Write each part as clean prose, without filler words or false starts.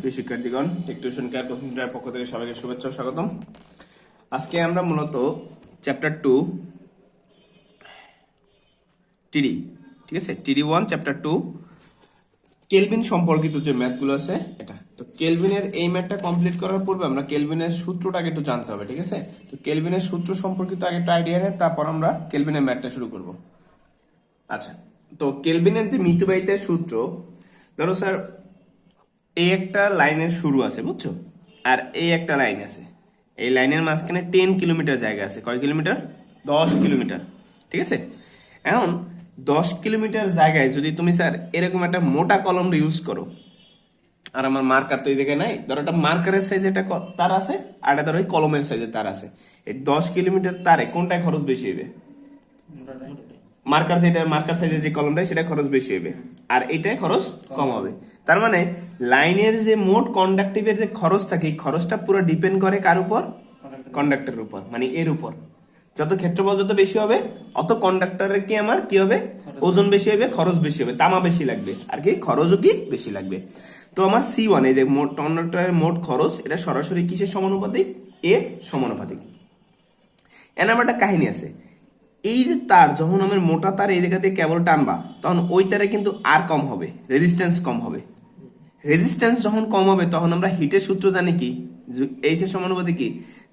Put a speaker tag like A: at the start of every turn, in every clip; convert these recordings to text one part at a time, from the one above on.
A: প্রিয় শিক্ষার্থীগণ, take tuition care coaching সেন্টারের পক্ষ থেকে সবাইকে শুভেচ্ছা ও স্বাগতম। আজকে আমরা মূলত চ্যাপ্টার 2 টিডি, ঠিক আছে, টিডি 1 চ্যাপ্টার 2 কেলভিন সম্পর্কিত যে ম্যাথগুলো আছে এটা। তো কেলভিনের এই ম্যাথটা কমপ্লিট করার পূর্বে আমরা কেলভিনের সূত্রটাকে একটু জানতে হবে, ঠিক আছে। তো কেলভিনের সূত্র সম্পর্কিত আগে একটা আইডিয়া নেই, তারপর আমরা কেলভিনের ম্যাথটা শুরু করব। আচ্ছা, তো কেলভিনের যে মিতব্যয়িতার সূত্র, ধরো স্যার এই একটা লাইনের শুরু আছে, বুঝছো, আর এই একটা লাইন আছে। এই লাইনের মাঝখানে 10 কিলোমিটার জায়গা আছে। কয় কিলোমিটার? 10 কিলোমিটার, ঠিক আছে। এখন 10 কিলোমিটার জায়গায় যদি তুমি স্যার এরকম একটা মোটা কলম ইউজ করো, আর আমার মার্কার তো এই জায়গায় নাই, ধরো একটা মার্কারের সাইজে একটা তার আছে, আর একটা ধরো এই কলমের সাইজে তার আছে। এই 10 কিলোমিটার তারে কোনটায় খরচ বেশি হবে? মার্কার, যেটা মার্কার সাইজের যে কলমটা সেটা খরচ বেশি হবে, আর এটাই খরচ কম হবে। তার মানে লাইনের যে মোট কন্ডাক্টিভের যে খরচ থাকে, এই খরচটা পুরো ডিপেন্ড করে কার উপর? কন্ডাক্টরের উপর, মানে এর উপর। যত ক্ষেত্রফল যত বেশি হবে, অত কন্ডাক্টরের কি আমার কি হবে? ওজন বেশি হবে, খরচ বেশি হবে, তামা বেশি লাগবে, আর কি খরচও কি বেশি লাগবে। তো আমার C1 এই যে মোট কন্ডাক্টরের মোট খরচ, এটা সরাসরি কিসের সমানুপাতিক? এর সমানুপাতিক। এর আমার একটা কাহিনী আছে। এই যে তার যখন আমার মোটা তার এই জায়গা দিয়ে কেবল টানবা, তখন ওই তারে কিন্তু আর কম হবে, রেজিস্ট্যান্স কম হবে। রেজিস্ট্যান্স যখন কম হবে, তখন আমরা হিটের সূত্র জানি কি? এইচ এর সমানুপাতিক কি?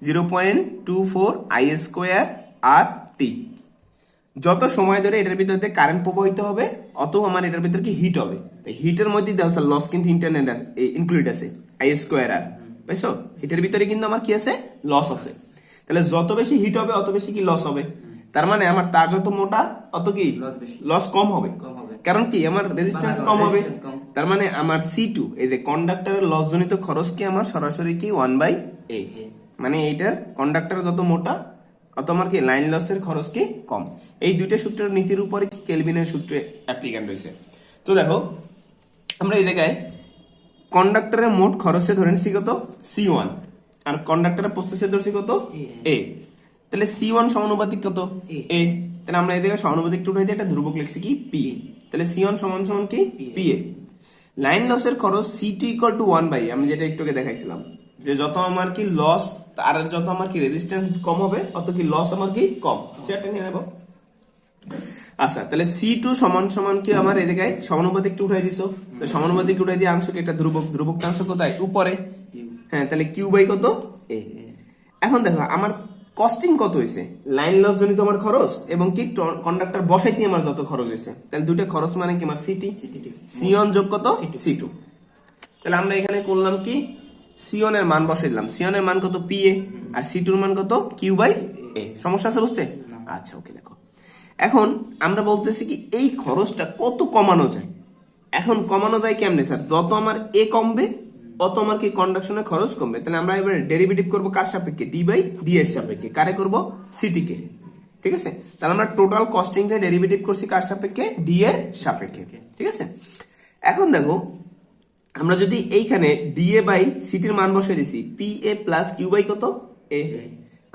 A: 0.24 I² আর টি। যত সময় ধরে এটার ভিতর দিয়ে কারেন্ট প্রবাহিত হবে, অত আমার এটার ভিতর কি হিট হবে। তাই হিটের মধ্যে দেওয়া স্যার লস কিন্তু ইন্টারনেট ইনক্লুড আছে, I² আর, বুঝছো? হিটের ভিতরে কিন্তু আমার কি আছে? লস আছে। তাহলে যত বেশি হিট হবে, অত বেশি কি লস হবে। তার মানে আমার তার যত মোটা, অত কি লস কম হবে। কারণ কি আমার রেজিস্ট্যান্স কম হবে। তার মানে আমার C2 এই যে কন্ডাক্টরের লস জনিত খরচ কি আমার সরাসরি কি 1/A, মানে এইটার কন্ডাক্টর যত মোটা, অত আমার কি লাইন লসের খরচ কি কম। এই দুইটা সূত্রের নীতির উপরে কি কেলভিনের সূত্রে অ্যাপ্লিক্যান্ট হয়েছে। তো দেখো আমরা এই জায়গায় কন্ডাক্টরের মোট খরচে ধরে নিচ্ছি কত? C1, আর কন্ডাক্টরের প্রস্থচ্ছেদ ধরছি কত? A। তাহলে C1 সমানুপাতিক কত? A। তাহলে আমরা এই জায়গায় সমানুপাতিক টু হইতে একটা ধ্রুবক লিখছি কি P। তাহলে C1 সমান সমান কি PA। লাইন লসের খরচ C2 = 1/, আমি যেটা একটু আগে দেখাইছিলাম, যে যত আমার কি লস, তার যত আমার কি রেজিস্ট্যান্স কম হবে, অত কি লস আমার কি কম। সেটা নিয়ে নেব। আচ্ছা, তাহলে C2 সমান সমান কি আমার এই জায়গায় সমানুপাতিক টু উঠাই দিছো। তো সমানুপাতিক উঠাই দিয়ে আনছো কি একটা ধ্রুবক, ধ্রুবক আনছো কোথায়? উপরে। হ্যাঁ, তাহলে Q/, কত? A। এখন দেখো আমার কস্টিং কত হয়েছে? লাইন লস জনিত আমার খরচ এবং কি কন্ডাক্টর বসাইতে আমার যত খরচ হয়েছে। তাহলে দুইটা খরচ মানে কি আমার C1 যোগ কত? C2। তাহলে আমরা এখানে করলাম কি, C1 এর মান বসাই দিলাম। C1 এর মান কত? PA, আর C2 এর মান কত? Q/A। সমস্যা আছে বুঝতে? আচ্ছা, ওকে। দেখো এখন আমরা বলতেছি কি এই খরচটা কত কমানো যায়। এখন কমানো যায় কেমনে স্যার? যত আমার A কমবে, অত আমার কি কন্ডাকশনের খরচ কমবে। তাহলে আমরা এবার ডেরিভেটিভ করব কার সাপেক্ষে? D/D এর সাপেক্ষে। কারে করব? CT কে, ঠিক আছে। তাহলে আমরা টোটাল কস্টিংটা ডেরিভেটিভ করছি কার সাপেক্ষে? D এর সাপেক্ষে, ঠিক আছে। এখন দেখো আমরা যদি এইখানে DA/CT এর মান বসিয়ে দিছি, PA + Q/, কত? A।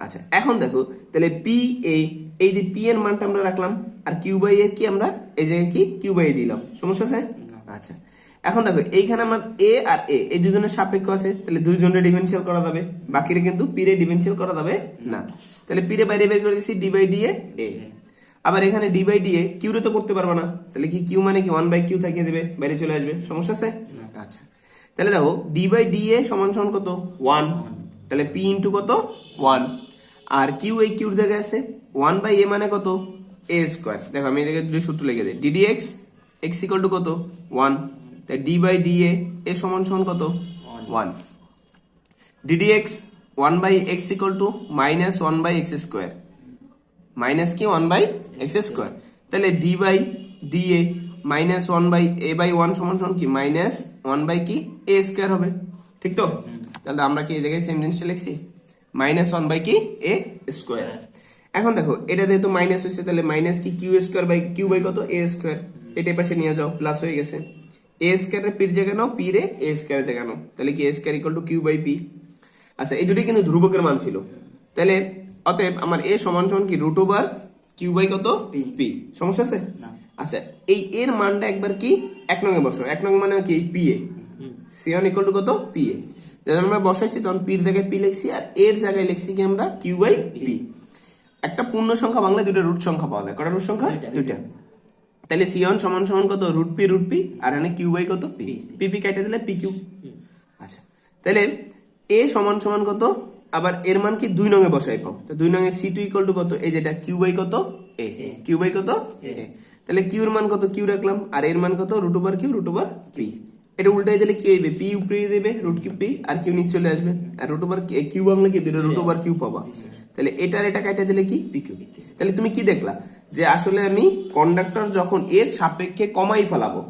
A: আচ্ছা, এখন দেখো তাহলে PA, এই যে P এর মানটা আমরা রাখলাম, আর Q/A কি আমরা এই জায়গায় কি Q/A দিলাম। সমস্যা আছে? আচ্ছা, এখন দেখো এইখানে আমার A আর A এই দুজনের সাপেক্ষ আছে, তাহলে দুইজনের ডিফারেনশিয়াল করা যাবে, বাকিরে কিন্তু P রে ডিফারেনশিয়াল করা যাবে না। তাহলে P রে বাইরে বের করে দিছি, D/DA A। আবার এখানে D/DA Q রে তো করতে পারবো না, তাহলে কি Q মানে কি 1/Q থেকে দেবে, বাইরে চলে আসবে। সমস্যা আছে? আচ্ছা, তাহলে দেখো D/DA সমান সমান কত? 1। তাহলে P ইনটু কত? 1। আর Q এই Qর জায়গায় আছে, 1/A মানে কত? A²। দেখো আমি এদিকে দুটো সূত্র লিখে দিই। DDX x = কত? 1। তাই D/DA A সমান সমান কত? 1। DDX 1/x = -1/x², মাইনাস কি 1/x²। তাহলে D/DA -1/A/1 সমান সমান কি -1/A² হবে, ঠিক তো? তাহলে আমরা কি এই জায়গায় সেম জিনিসটা লিখছি, -1/A²। এখন দেখো এটা যেহেতু মাইনাস হয়েছে, তাহলে মাইনাস কি Q² কত? A²। এটা পাশে নিয়ে যাও, প্লাস হয়ে গেছে। A² এর পির জায়গা নাও, P রে A² এর জায়গা নাও, তাহলে কি A² = Q/P। আচ্ছা, এই দুটোই কিন্তু ধ্রুবকের মান ছিল, তাহলে অতএব আমার A সমান সমান কি √Q/, কত? P। সমস্যা আছে? আচ্ছা, এই এর মানটা একবার কি 1 নং এ বসো। 1 নং মানে কি PA, C1 ইকুয়াল টু কত PA। যখন আমরা বসাইছি তখন P এর জায়গায় P লিখছি আর এর জায়গায় লিখছি কি আমরা Q/P। একটা পূর্ণ সংখ্যা বাংলা দুটো রুট সংখ্যা পাওয়া যায়, কটা রুট সংখ্যা? দুইটা। তাহলে C1 সমান সমান কত √P আর এখানে Q/P কত P কেটে দিলে PQ। আচ্ছা, তাহলে A সমান সমান কত, আবার এর মান কি 2 নং এ বসাই পাও, তো 2 নং এ C2 ইকুয়াল টু কত, এই যেটা Q/A কত A, Q/A কত A। তাহলে Q এর মান কত Q রাখলাম আর এর মান কত √Q/P। এটা উল্টাই দিলে কি হইবে, P উপরে দেবে √P আর Q নিচে চলে আসবে, আর √Q বাংলা কি দুটো √Q পাবা। তাহলে এটার এটা কাটা দিলে কি PQ। তাহলে তুমি কি দেখলা যে আসলে আমি কন্ডাক্টর যখন এর সাপেক্ষে কমাই ফেলাবো,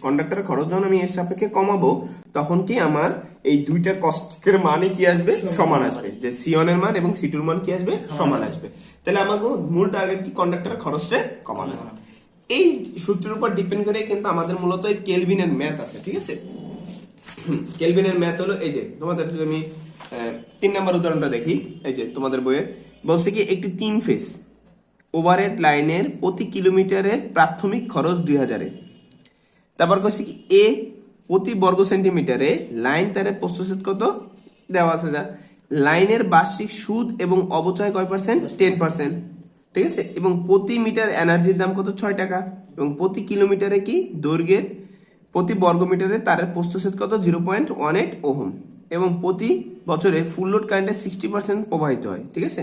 A: কন্ডাক্টরের খরচ যখন আমি এর সাপেক্ষে কমাবো তখন কি আমার এই দুইটা কস্টের মানই কি আসবে, সমান আসবে, যে C1 এর মান এবং C2 এর মান কি আসবে, সমান আসবে। তাহলে আমাকে মূল টার্গেট কি কন্ডাক্টরের খরচটা কমানো। এই সূত্রের উপর ডিপেন্ড করে কিন্তু আমাদের মূলত এই কেলভিনের ম্যাথ আছে, ঠিক আছে। কেলভিনের ম্যাথ হলো এই যে তোমাদের, যদি আমি 3 নম্বর উদাহরণটা দেখি, এই যে তোমাদের বইয়ে বলছে কি একটি 3 ফেজ ওভারহেড লাইনের প্রতি কিলোমিটারের প্রাথমিক খরচ 2000 এ। তারপর কইছি কি এ প্রতি বর্গ সেন্টিমিটারে লাইন তারের প্রস্থচ্ছেদ কত দেওয়া আছে, যা লাইনের বার্ষিক সুদ এবং অবচয় কয় %? 10%, ঠিক আছে। এবং প্রতি মিটার এনার্জির দাম কত? 6 টাকা। এবং প্রতি কিলোমিটারে কি দৈর্ঘ্যের প্রতি বর্গ মিটারে তারের প্রস্থচ্ছেদ কত? 0.18 ওহম। এবং প্রতি বছরে ফুল লোড কারেন্টের 60% প্রবাহিত হয়, ঠিক আছে।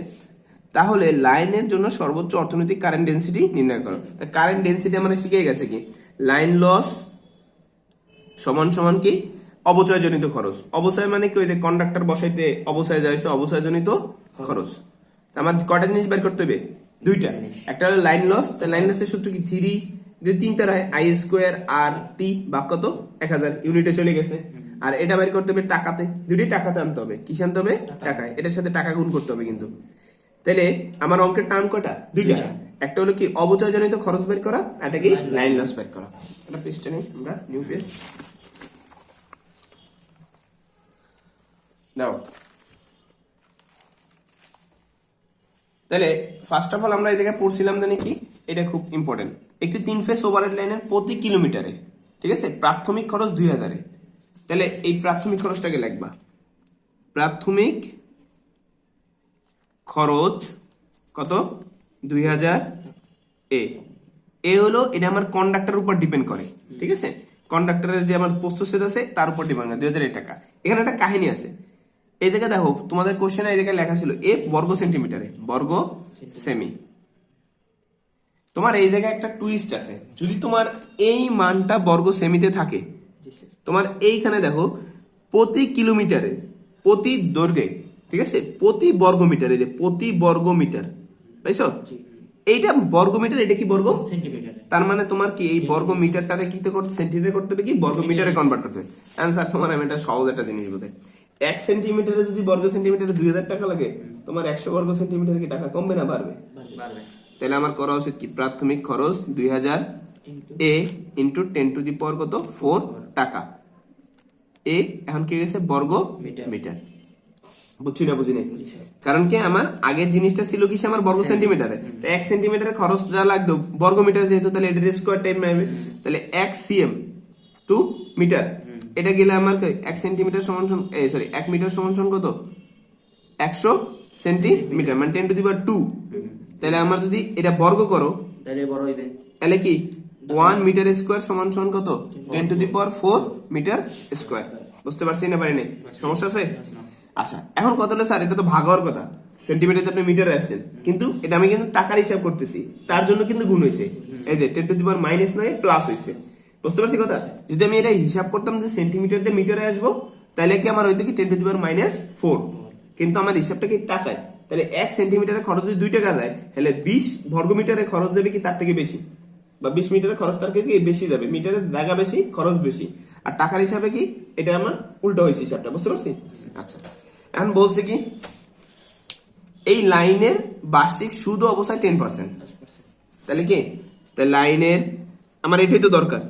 A: তাহলে লাইনের জন্য সর্বোচ্চ অর্থনৈতিক কারেন্ট ডেন্সিটি নির্ণয় করো। তা কারেন্ট ডেন্সিটি আমরা শিখে গেছে কি লাইন লস সমান সমান কি অবচয় জনিত খরচ। অবচয় মানে কি ওই যে কন্ডাক্টর বসাইতে অবচয় যাইছে, অবচয় জনিত খরচ। আমার কয়টা জিনিস বের করতে হবে? দুইটা। একটা হলো লাইন লস, তাহলে লাইন লসের সূত্র কি 3 যদি 3 তার হয় I² RT ভাগ কত 1000 ইউনিটে চলে গেছে। আর এটা বের করতে হবে টাকাতে, দুইটাই টাকাতে আনতে হবে। কি আনতে হবে? টাকায়। এটার সাথে টাকা গুণ করতে হবে কিন্তু। তাহলে আমার অঙ্কের টার্ম কয়টা? দুইটা। একটা হলো কি অবচয় জনিত খরচ বের করা, এটা কি লাইন লস বের করা। এটা পেজটা নেই আমরা, নিউ পেজ দাও। তাহলে ফার্স্ট অফ অল আমরা এই জায়গায় পড়ছিলাম জানি কি, এটা খুব ইম্পর্টেন্ট। একটি 3 ফেজ ওভারহেড লাইনের প্রতি কিলোমিটারে, ঠিক আছে, প্রাথমিক খরচ 2000 এ। তাহলে এই প্রাথমিক খরচটাকে লিখবা, প্রাথমিক খরচ কত? 2000 এ হলো, এটা আমার কন্ডাক্টরের উপর ডিপেন্ড করে, ঠিক আছে। কন্ডাক্টরের যে আমার প্রস্থচ্ছেদ আছে তার উপর ডিপেন্ড করে 2000 টাকা। এখানে একটা কাহিনী আছে, এই জায়গায় দেখো তোমাদের কোশ্চেনে এই জায়গায় লেখা ছিল এ বর্গ সেন্টিমিটারে, বর্গ সেমি। তোমার এই জায়গায় একটা টুইস্ট আছে, যদি তোমার এই মানটা বর্গ সেমিতে থাকে, তোমার এইখানে দেখো প্রতি কিলোমিটারে প্রতি দৈর্ঘ্যে, ঠিক আছে, প্রতি বর্গ মিটারে, প্রতি বর্গ মিটার, বুঝছো? এইটা বর্গ মিটার, এটা কি বর্গ সেন্টিমিটার। তার মানে তোমার কি এই বর্গ মিটারটারে কি করতে, সেন্টিমিটার করতে হবে, কি বর্গ মিটারে কনভার্ট করতে হবে। অ্যান্সার তোমার, আমি এটা সহজ একটা জিনিস বোধহয়, 1 সেন্টিমিটারে যদি বর্গ সেন্টিমিটারে 2000 টাকা লাগে, তোমার 100 বর্গ সেন্টিমিটারে কি টাকা কমবে না বাড়বে? তাহলে আমার করা উচিত কি প্রাথমিক খরচ 2000 এ ইন্টু 10⁴ কত 4 টাকা। এ এখন কি গেছে বর্গ মিটার। বুঝছি না? বুঝিনি। কারণ কি আমার আগের জিনিসটা ছিল কি আমার বর্গ সেন্টিমিটারে, তো 1 সেন্টিমিটারে খরচ যা লাগতো বর্গ মিটার যেহেতু, তাহলে এটার স্কয়ার টাইম নেবে। তাহলে 1 cm টু মিটার, এটা গেলে আমার 1 সেন্টিমিটার সমান সমান, সরি 1 মিটার সমান সমান কত 100 সেন্টিমিটার, মানে 10⁻²। তাহলে আমার যদি এটা বর্গ করো তাহলে বড় হইবে, তাহলে কি 1 মিটার স্কয়ার সমান সমান কত 10⁴ মিটার স্কয়ার। বুঝতে পারছি না? পারিনি? সমস্যা আছে? আচ্ছা, এখন কত হলো স্যার? এটা তো ভাগ হওয়ার কথা, সেন্টিমিটারে আপনি মিটারে আসছেন, কিন্তু এটা আমি কিন্তু টাকার হিসাব করতেছি, তার জন্য কিন্তু গুণ হয়েছে, এই যে 10⁻⁻9 প্লাস হয়েছে। বুঝতে পারছি কথা? যদি আমি এটা হিসাব করতাম যে সেন্টিমিটার দিয়ে মিটারে আসবো, তাহলে কি আমার হইতো কি 10⁻⁴, কিন্তু আমার হিসাবটা কি টাকায়। তাহলে 1 সেন্টিমিটারের খরচ যদি 2 টাকা যায়, তাহলে 20 বর্গ মিটারের খরচ যাবে কি তার থেকে বেশি, বা 20 মিটারের খরচ তার থেকে বেশি যাবে, মিটারের জায়গা বেশি খরচ বেশি, আর টাকার হিসাবে কি এটা আমার উল্টো হয়েছে হিসাবটা। বুঝতে পারছি? আচ্ছা, এখন বলছে কি এই লাইনের বার্ষিক সুদ অবস্থায় 10%, তাহলে কি তাহলে লাইনের আমার এটাই তো দরকার,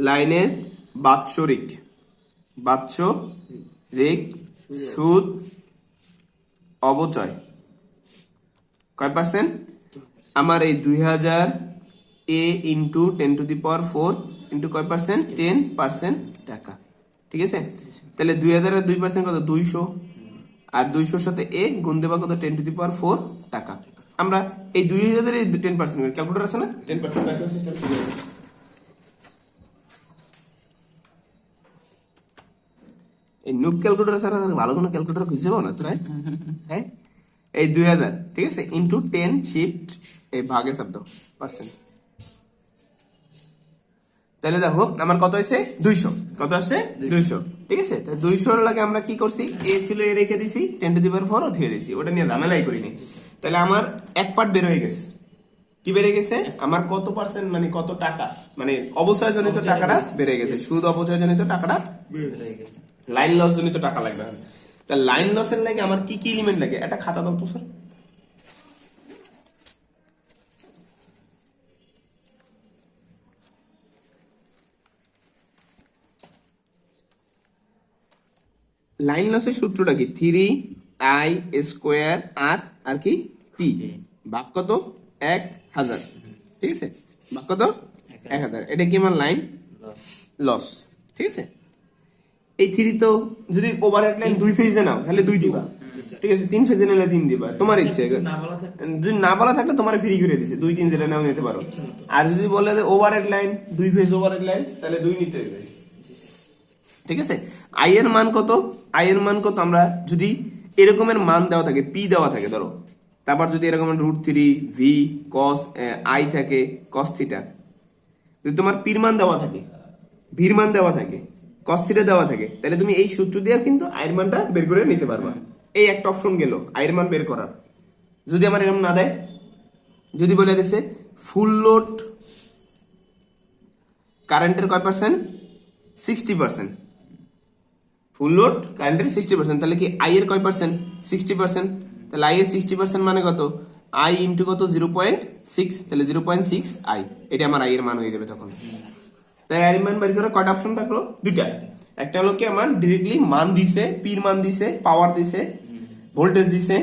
A: লাইনের বাৎসরিক সুদ অবচয় কয় পার্সেন্ট? আমার এই 2000 এ ইন্টু 10⁴ ইন্টু কয় পার্সেন্ট? 10% টাকা। ঠিক আছে? তাহলে 2000 এর 2% কত? 200, আর 200 সাথে এ গুণ দেবা কত? 10⁴ টাকা। আমরা এই 2000 এর 10% ক্যালকুলেটর আছে না, 10% রাখলে সিস্টেম ঠিক হবে। এই নুব ক্যালকুলেটর ছাড়া ভালো কোনো ক্যালকুলেটর খুঁজে পাবো না তোরা। হ্যাঁ, এই 2000, ঠিক আছে, ইন্টু 10 শিফট এই ভাগে চাপ দাও পার্সেন্ট। তাহলে দেখো আমার কত হয়েছে? 200। কত আসছে? 200। ঠিক আছে, 200 লাগে আমরা কি করছি? এ ছিল, এ রেখে দিছি, 10⁴ ধুয়ে দিছি, ওটা নিয়ে ঝামেলাই করিনি। তাহলে আমার এক পার্ট বের হয়ে গেছে। কি বেড়ে গেছে? আমার কত পার্সেন্ট, মানে কত টাকা, মানে অবচয়জনিত টাকাটা বেড়ে গেছে। সুদ অবচয়জনিত টাকাটা বেড়ে গেছে। লাইন লস জনিত টাকা লাগবে। তা লাইন লসের লাগে আমার কি কি এলিমেন্ট লাগে? একটা খাতা দাও তো স্যার। লাইন লসের সূত্রটা কি? 3i² আর কি টি ভাগ কত? 1000। ঠিক আছে, ভাগ কত? 1000। এটা কি আমার লাইন লস। ঠিক আছে, এই 3 তো যদি ওভারহেড লাইন 2 ফেজে নাও তাহলে 2 দিবা। ঠিক আছে, 3 ফেজে নিলে 3 দিবা, তোমার ইচ্ছে। যদি না বলা থাকলে তোমার ফ্রি করে দিছে, 2 3 যেটা নাও নিতে পারো। আর যদি বলে যে overhead line 2 phase overhead line, তাহলে 2 নিতে হবে। ঠিক আছে, আই এর মান কত? আই এর মান কত? আমরা যদি এরকমের মান দেওয়া থাকে, পি দেওয়া থাকে ধরো, তারপর যদি এরকম √3 ভি কস আই থাকে, কস থিটা, যদি তোমার পির মান দেওয়া থাকে, ভির মান দেওয়া থাকে, কস থিটা দেওয়া থাকে, তাহলে তুমি এই সূত্র দিয়ে কিন্তু আয়ের মানটা বের করে নিতে পারবা। এই একটা অপশন গেল আয়ের মান বের করার। যদি আমার এরকম না দেয়, যদি বলে দিছে ফুল লোড কারেন্টের কয় পার্সেন্ট? 60%। ফুল লোড কারেন্টের 60%, তাহলে কি আই এর কয় পার্সেন্ট? 60%। তাহলে আই এর 60% মানে কত? আই ইন্টু কত? 0.6, তাহলে 0.6 আই, এটা আমার আই এর মান হয়ে যাবে তখন। তাই আই এর মান বের করার কয়টা অপশন থাকলো? দুইটা। একটা হলো কি আমার ডিরেক্টলি মান দিছে, পির মান দিছে, পাওয়ার দিছে, ভোল্টেজ দিছে,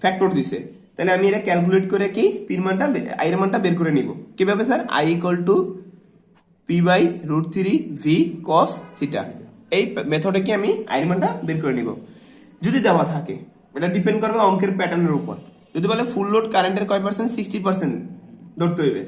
A: ফ্যাক্টর দিছে। তাহলে আমি এটা ক্যালকুলেট করে কি পির মানটা, আই এর মানটা বের করে নিব। কিভাবে sir? I equal to p/√3 V cos theta. এই মেথডে কি আমি আই এর মানটা বের করে নিব। যদি দেওয়া থাকে, এটা ডিপেন্ড করবে অঙ্কের প্যাটার্নের উপর। যদি বলে ফুল লোড কারেন্টের কয় পার্সেন্ট? 60% ধরতে হইবে।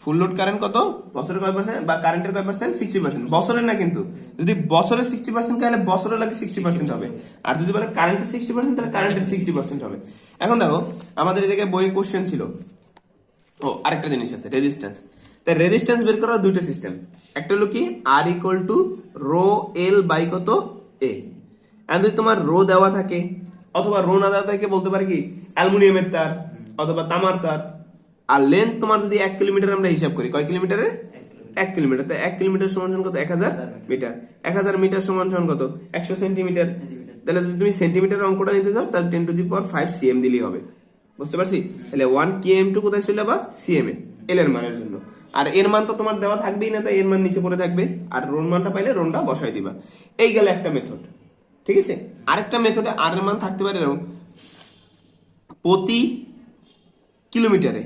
A: ফুল লোড কারেন্ট কত? বছরের কয় পার্সেন্ট, বা কারেন্টের কয় পার্সেন্ট? 60%। বছরের না কিন্তু, যদি বছরের 60% তাহলে বছরের লাগে 60% হবে। আর যদি বলে কারেন্টের 60% তাহলে কারেন্টের 60% হবে। এখন দেখো আমাদের এই জায়গায় বইয়ে কোশ্চেন ছিল, ও আরেকটা জিনিস আছে, রেজিস্ট্যান্স। তাই রেজিস্ট্যান্স বের করার দুইটা সিস্টেম। একটা হলো কি R equal to rho L by কত এ। আর যদি তোমার রো দেওয়া থাকে অথবা রো না দেওয়া থাকে, বলতে পারে কি অ্যালুমিনিয়ামের তার অথবা তামার তার। আর লেন্থ তোমার যদি 1 কিলোমিটার আমরা হিসাব করি, কয় কিলোমিটারে? 1 কিলোমিটার। তাই 1 কিলোমিটার সমান কত? 1000 মিটার। 1000 মিটার সমান কত? 100 সেন্টিমিটার। তাহলে যদি তুমি সেন্টিমিটার অঙ্কটা নিতে চাও তাহলে 10⁵ cm দিলেই হবে। বুঝতে পারছি? তাহলে 1 km টু কোথায় চলে যাবা? cm এ, এল এর মানের জন্য। আর এর মান তো তোমার দেওয়া থাকবেই না, তাই এর মান নিচে পড়ে থাকবে, আর রোন মানটা পাইলে রোনটা বসাই দিবা। এই গেল একটা মেথড। ঠিক আছে, আরেকটা মেথডে আর এর মান থাকতে পারে এরকম, প্রতি কিলোমিটারে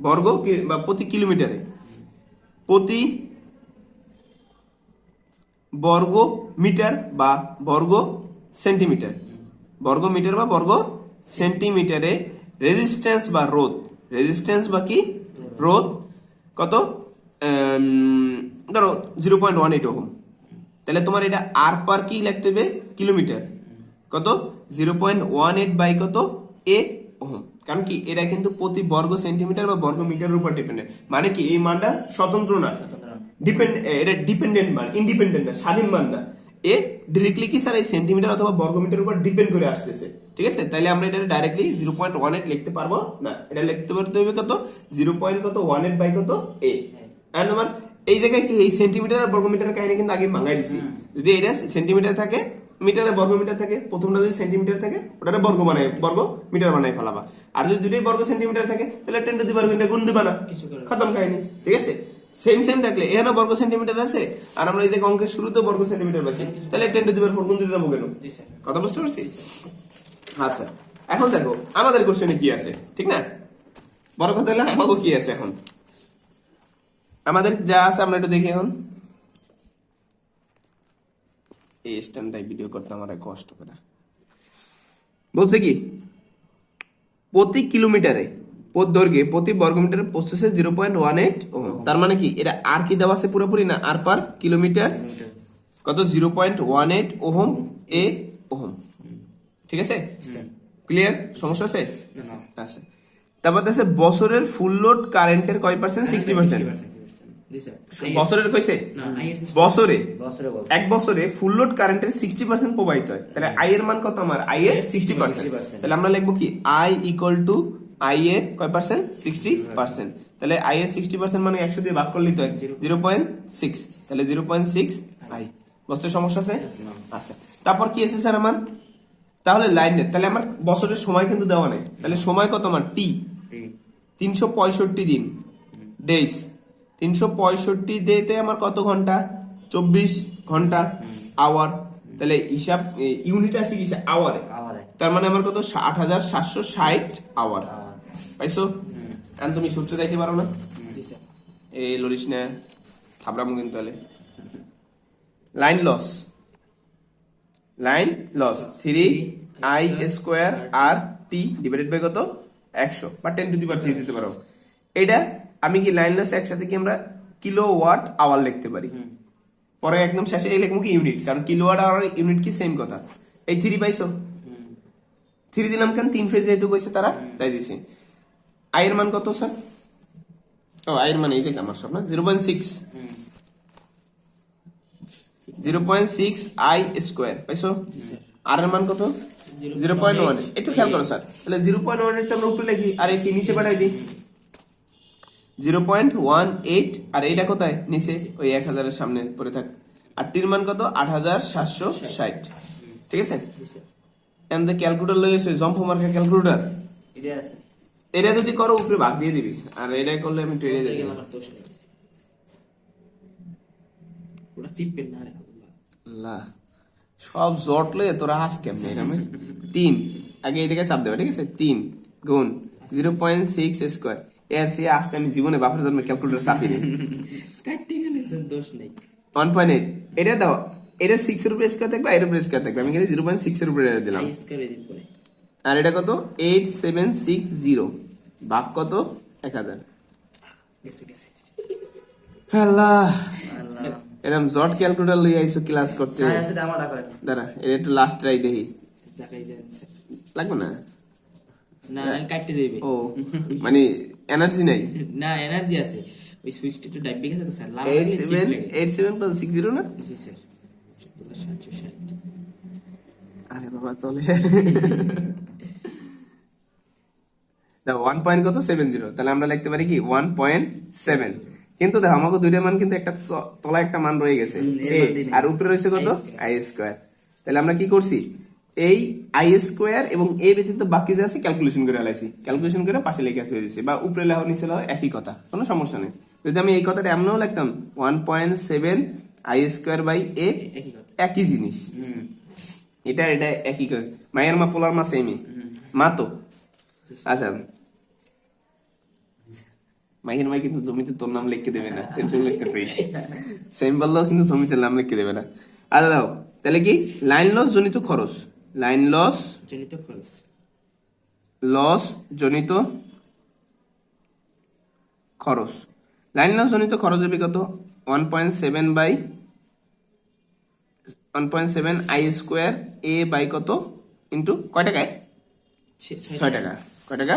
A: বর্গ বা প্রতি কিলোমিটারে, প্রতি বর্গ মিটার বা বর্গ সেন্টিমিটার, বর্গ মিটার বা বর্গ সেন্টিমিটারে রেজিস্ট্যান্স বা রোধ, রেজিস্ট্যান্স বা কি রোধ কত? ধরো 0.18 ওহম। তাহলে তোমার এটা আর পার কি লিখতে হবে? কিলোমিটার। কত? 0.18 বাই কত এ ওহম। কারণ কি এটা কিন্তু প্রতি বর্গ সেন্টিমিটার বা বর্গ মিটারের উপর ডিপেন্ডেন্ট। মানে কি এই মানটা স্বতন্ত্র না, এটা ডিপেন্ডেন্ট মান, ইন্ডিপেন্ডেন্ট না, স্বাধীন মান না। এ ডিরেক্টলি কি স্যার এই সেন্টিমিটার অথবা বর্গমিটারের উপর ডিপেন্ড করে আসতেছে। ঠিক আছে, তাহলে আমরা এটা ডাইরেক্টলি 0.18 লিখতে পারবো না, এটা লিখতে পারতে হবে কত? 0.18 বাই কত এ। এন্ড আমার এই জায়গায় কি এই সেন্টিমিটার আর বর্গমিটারের কাহিনী কিন্তু আগে ভাঙাই দিছি। যদি এটা সেন্টিমিটার থাকে, মিটারে বর্গমিটার থাকে, প্রথমটা যদি সেন্টিমিটার থাকে ওটারে বর্গ বানায়, বর্গ মিটার বানায় ফেলাবা। আর যদি দুটোই বর্গ সেন্টিমিটার থাকে তাহলে 10⁻⁴ গুণ দিবা না, খতম কাহিনী। ঠিক আছে, সেম সেম থাকলে এখানে বর্গ সেন্টিমিটার আছে, আর আমরা এই যে অঙ্কের শুরুতে বর্গ সেন্টিমিটার পাচ্ছি, তাহলে 10⁻⁴ গুণ দিতে যাবো কেন? কথা বুঝতে পারছি? আচ্ছা, এখন দেখো আমাদের কোশ্চেনে কি আছে, ঠিক না? বড় কথা হলো আমাকে কি আছে। এখন আমাদের যা আছে আমরা একটু দেখি। এখন এই স্ট্যান্ডার্ড ভিডিও করতে আমার কষ্ট করে বলছে কি প্রতি কিলোমিটারে দৈর্ঘ্যে প্রতি বর্গমিটারে প্রসেসে 0.18 ওহম। তার মানে কি এটা আর কি দেওয়া আছে পুরোপুরি না আর পার কিলোমিটার কত 0.18 ওহম এ ওহম। ঠিক আছে ক্লিয়ার সমস্যা আছে আচ্ছা তারপর আছে বছরের ফুল লোড কারেন্টের কয় পার্সেন্ট 60%। বছরের কইছে বছরে এক বছরে ফুল লোড কারেন্টের 60% প্রবাহিত হয় তাহলে আই এর মান কত আমার আই এর 60%। তাহলে আমরা লিখবো কি আই ইকুয়াল টু আই এর কয় পার্সেন্ট 60%। তাহলে আই এর 60% মানে 100 দিয়ে ভাগ করলেই তো 0.6 তাহলে 0.6 আই। বছরের সমস্যা আছে আচ্ছা তারপর কি আছে স্যার আমার তাহলে লাইনের তাহলে আমার বছরের সময় কিন্তু দেওয়া নেই তাহলে সময় কত আমার টি 365 দিন ডেজ 365 ডেতে আমার কত ঘন্টা 24 ঘন্টা আওয়ার তাহলে হিসাব ইউনিট আছে কি আওয়ারে তার মানে আমার কত 8760 আওয়ার পাইছো এখন তুমি সূত্র দেখতে পারো না এই লরিস না থাবরাম কিন্তু তাহলে line loss 3 I square R T divided by কত 100 বা 10 টু দি পাওয়ার 3 দিতে পারো এটা আমি কি লাইন লস একসাথে কি আমরা কিলোওয়াট আওয়ার লিখতে পারি পরে একদম শেষে এই লিখবো কি ইউনিট কারণ কিলোওয়াট আওয়ার ইউনিট কি সেম কথা এই 3 পাইছো 3 দিলাম কেন 3 ফেজ যেহেতু কইছে তারা তাই দিছি আই এর মান কত স্যার ও আই এর মান এই দেখলাম আমার সব না 0.6 আই স্কোয়ার পাইছো আর এর মান কত 0.1 একটু খেয়াল করো স্যার তাহলে 0.1 এর আমরা উপরে লিখি আর এই কি নিচে পাঠাই দিই 0.18 আর এইটা কোথায় নিচে ওই 1000 এর সামনে পড়ে থাক আর টির মান কত 8760 ঠিক আছে এন্ড দ্য ক্যালকুলেটর লইছে জম্প মার্কা ক্যালকুলেটর এটা আছে এটা যদি করো উপরে ভাগ দিয়ে দিবি আর এটা করলে আমি টেনে দেব আমার দোষ নেই ওটা টিপবেন না রে আল্লাহ সব জটলে তোরা হাস কেমনে এরকম 3 আগে এই দিকে চাপ দেবে ঠিক আছে 3 গুণ 0.6 স্কয়ার এর সে আজকে আমি জীবনে বাপের জন্য ক্যালকুলেটর চাপিনি প্র্যাকটিক্যালি দোষ নেই 1.8 এটা দাও এটা 6 এর উপরে স্কয়ার থাকবে এর উপরে স্কয়ার থাকবে আমি কিন্তু 0.6 এর উপরে দিলাম স্কয়ার এর উপরে আর এটা কত 8760 ভাগ কত 1000 গেছে গেছে আল্লাহ এরকম জট ক্যালকুলেটর লই আইছো ক্লাস করতে আছে আমার ডাকা দাঁড়া এটা একটু লাস্ট ট্রাই দেখি জায়গায় দেন স্যার লাগবে না না লাইন কাটতে যাবে ও মানে এনার্জি নাই না এনার্জি আছে ওই সুইচটা একটু ডাইভ গেছে তো স্যার 87 না জি স্যার 760 আরে বাবা চলে দা 1 পয়েন্ট কত 70 তাহলে আমরা লিখতে পারি কি 1.7 কিন্তু দেখো আমাকে দুইটা মান কিন্তু একটা তলা একটা মান রয়ে গেছে আর উপরে রয়েছে কত আই স্কয়ার তাহলে আমরা কি করছি এই আই স্কয়ার এবং এ ব্যতীত বাকি যা আছে ক্যালকুলেশন করে আলাইছি ক্যালকুলেশন করে পাশে লিখে দিয়ে দিয়েছি বা উপরে লেখা নিচে লেখা একই কথা কোনো সমস্যা নেই যদি আমি এই কথাটা এমনও লিখতাম 1.7 আই স্কয়ার বাই এ একই জিনিস এটা এটা একই মায়ের মা পোলার মা সেমই মা তো আচ্ছা মাইয়ের মাই কিন্তু জমিতে তোর নাম লিখে দেবে না টেনশন লিস্টে তুই সেম বললেও কিন্তু জমিতে নাম লিখে দেবে না আচ্ছা দাও তাহলে কি লাইন লস জনিত খরচ লাইন লস জনিত খরচ লস জনিত খরচ লাইন লস জনিত খরচ হবে কত 1.7 বাই 1.7 আই স্কয়ার এ বাই কত ইনটু কয় টাকায় 6 টাকা কয় টাকা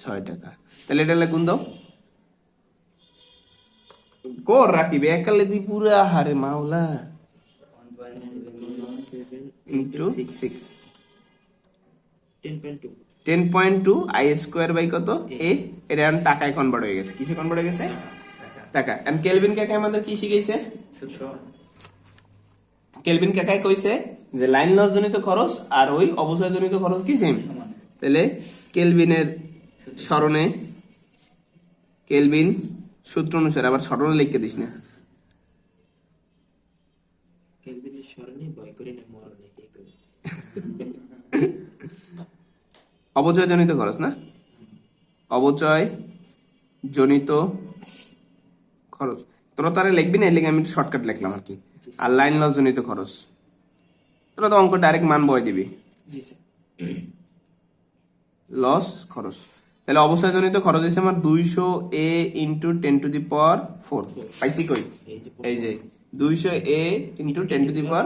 A: 6 টাকা তাহলে এটা গুণ দাও কর রাখিবে একালে দি পুরা হারে মাওলা 1.7 ইনটু 6 10.2 আই স্কয়ার বাই কত এ এটা এখন টাকায় কনভার্ট হয়ে গেছে কিসে কনভার্ট হয়ে গেছে টাকা এন্ড কেলভিন কাকা আমাদের কি শিখাইছে সূত্র কেলভিন কাকাই কইছে যে লাইন লস জনিত খরচ আর ওই অবচয় জনিত খরচ কি সেম তাহলে কেলভিনের স্মরণে কেলভিন সূত্র অনুসারে আবার স্মরণে লিখতে দিস না কেলভিনের স্মরণে ভয় করে না মরণে কে করে অবচয় জনিত খরচ না অবচয় জনিত খরচ তোরা তারে লিখবি না লিখে আমি শর্টকাট লিখলাম আর কি আর লাইন লস জনিত খরচ তোরা তো অঙ্ক ডাইরেক্ট মান বয় দিবি।
B: জি স্যার।
A: লস খরচ, তাহলে অবস্থাজনিত খরচ হচ্ছে আমার 200 a ইন্টু 10⁴ পাইছি কই, এই যে 200 a ইন্টু 10⁴।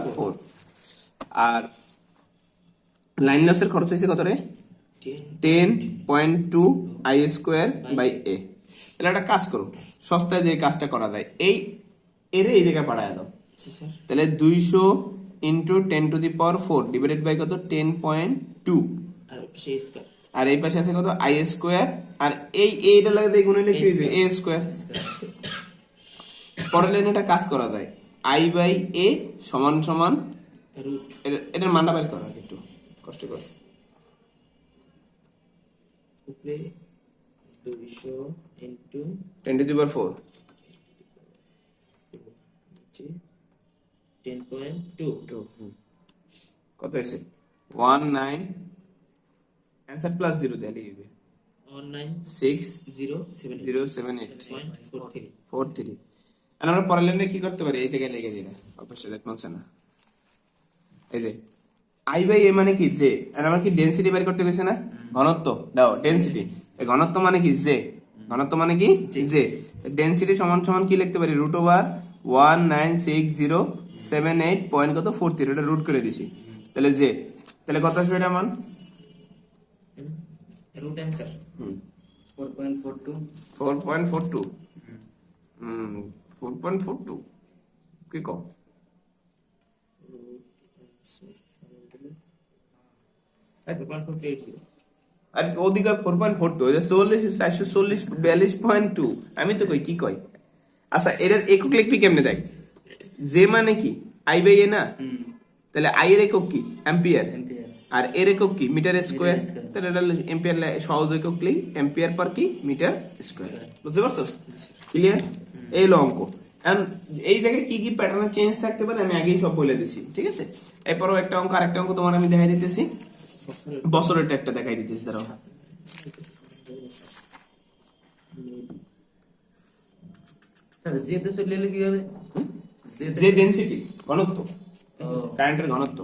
A: আর লাইন লসের খরচ হয়েছে কত রে, 10.2 i স্কোয়ার বাই a। তাহলে একটা কাজ করো, সস্তায় যে কাজটা করা যায়, এই এর এই জায়গায় পাঠায় দাও।
B: জি স্যার।
A: তাহলে 200 ইন্টু 10⁴ ডিভাইডেড বাই কত 10.2,
B: আর সেই স্কয়ার,
A: আর এই পাশে আছে কত আই স্কোয়ার, আর এই এইটা লাগে গুণ হইলে কি হইবে এ স্কোয়ার। পরের লাইনে একটা কাজ করা যায়, আই বাই এ সমান সমান
B: রুট,
A: এটার মানটা বের করা একটু কষ্ট করে।
B: উপরে 200 ইনটু
A: 10⁴
B: নিচে 10.2
A: কত হয়েছে 19, অ্যান্সার প্লাস 0 দিলে হবে
B: 19078.43।
A: 6 আর আমরা পরের লাইনে কি করতে পারি, এই থেকে লেগে দিলে অবশ্যই দেখতে পাচ্ছ না, এই যে আই বাই এ মানে কি জে, আর আমার কি ডেনসিটি বের করতে গেছে না, ঘনত্ব দাও ডেনসিটি, এই ঘনত্ব মানে কি জে, ঘনত্ব মানে কি জে, ডেনসিটি সমান সমান কি লিখতে পারি রুট ওভার 19607.8 পয়েন্ট কত 43, এটা রুট করে দিছি, তাহলে জে, তাহলে কত আসবে এটা মান,
B: রুট অ্যান্সার
C: 4.42
A: 4.42, 4.42 কি কম, আর ওদিকে 4.42, 44 440 42.2, আমি তো কই কি কই। আচ্ছা এটার একক লিখবি কেমনে দেখ, জে মানে কি আই বাই এ না, তাহলে আই এর একক কি অ্যাম্পিয়ার,
C: एम्पियर
A: আর এর একক কি মিটার স্কোয়ার,
C: মিটার স্কয়ার।
A: তাহলে এটা এম্পিয়ার সহজ একক লিখ এম্পিয়ার পার কি মিটার স্কোয়ার, বুঝতে পারছো ক্লিয়ার, এই হলো অঙ্ক। And এই জায়গায় কি কি প্যাটার্ন চেঞ্জ থাকতে পারে আমি আগেই সব বলে দিছি, ঠিক আছে। এরপরও একটা অঙ্ক আরেকটা অঙ্ক তোমার আমি দেখাই দিতেছি, বছরেরটা একটা দেখাই দিতেছি দাঁড়াও।
C: স্যার জে তে চলে এলে কি হবে,
A: যে ডেনসিটি ঘনত্ব, কারেন্টের ঘনত্ব,